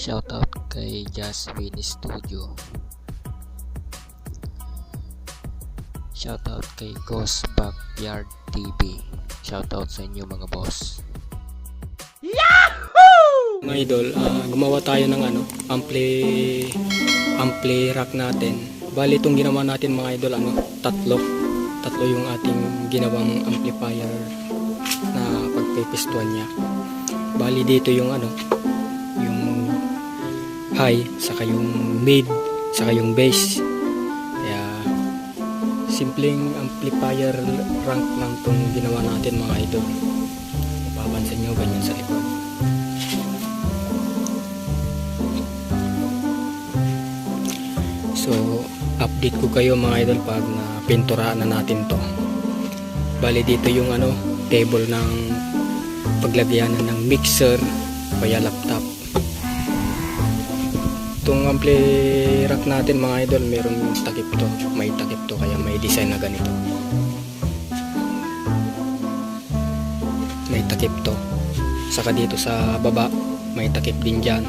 Shoutout kay Jasmine Studio. Shoutout kay Ghost Backyard TV. Shoutout sa inyo mga boss. Mga idol, gumawa tayo ng ampli rack natin. Bali itong ginawa natin mga idol, tatlo yung ating ginawang amplifier na pagpipistuan niya. Bali dito yung yung high, saka yung mid, saka yung bass. Kaya simpleng amplifier rank lang itong ginawa natin mga idol. Mapapansin nyo ganyan sa likod. So update ko kayo mga idol pag napinturaan na natin to. Bali dito yung table ng paglagyanan ng mixer kaya laptop. Itong ampli rack natin mga idol, meron takip to, may takip to, kaya may design na ganito. May takip to. Saka dito sa baba may takip din dyan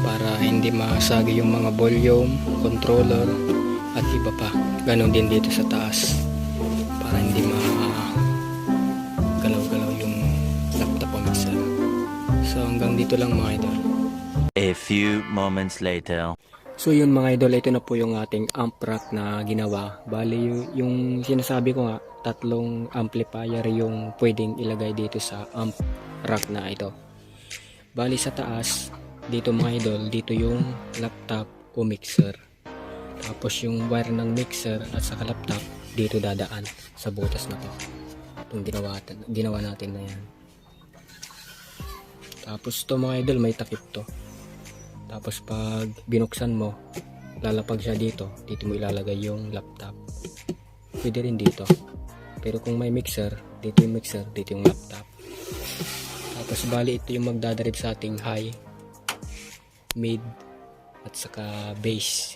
para hindi masagi yung mga volume, controller at iba pa. Ganon din dito sa taas para hindi galaw-galaw yung laptop o mixer. So hanggang dito lang mga idol. A few moments later. So yun mga idol, ito na po yung ating amp rack na ginawa. Bali yung sinasabi ko nga, tatlong amplifier yung pwedeng ilagay dito sa amp rack na ito. Bali sa taas, dito mga idol, dito yung laptop o mixer. Tapos yung wire ng mixer at saka laptop, dito dadaan sa butas na to. Itong ginawa natin na yan. Tapos to mga idol, may takip to. Tapos pag binuksan mo, lalapag siya dito. Dito mo ilalagay yung laptop. Pwede rin dito. Pero kung may mixer, dito yung mixer, dito yung laptop. Tapos bali ito yung magdadrive sa ating high, mid, at saka bass.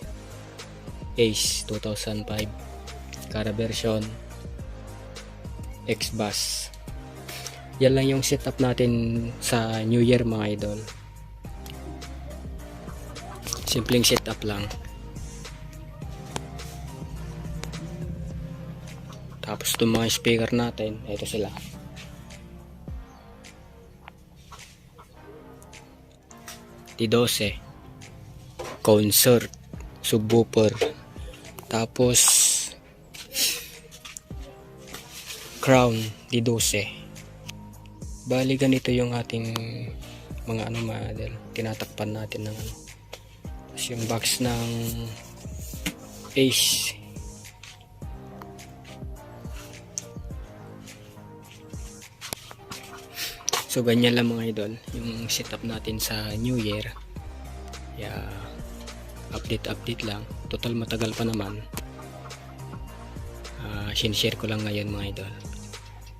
Ace 2005 Cara version X-Bass. Yan lang yung setup natin sa New Year mga idol. Simpleng setup lang. Tapos itong mga speaker natin, ito sila. T12 concert subwoofer, tapos crown D12. Bali ganito yung ating mga model, tinatakpan natin ng tapos yung box ng Ace. So ganyan lang mga idol yung setup natin sa New Year. Yeah, update lang, total matagal pa naman. Sinshare ko lang ngayon mga idol.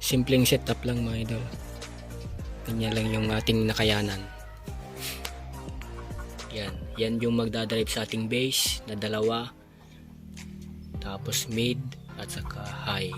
Simpleng setup lang mga idol. Ganyan lang yung ating nakayanan. Yan yung magdadrive sa ating bass na dalawa, tapos mid at saka high.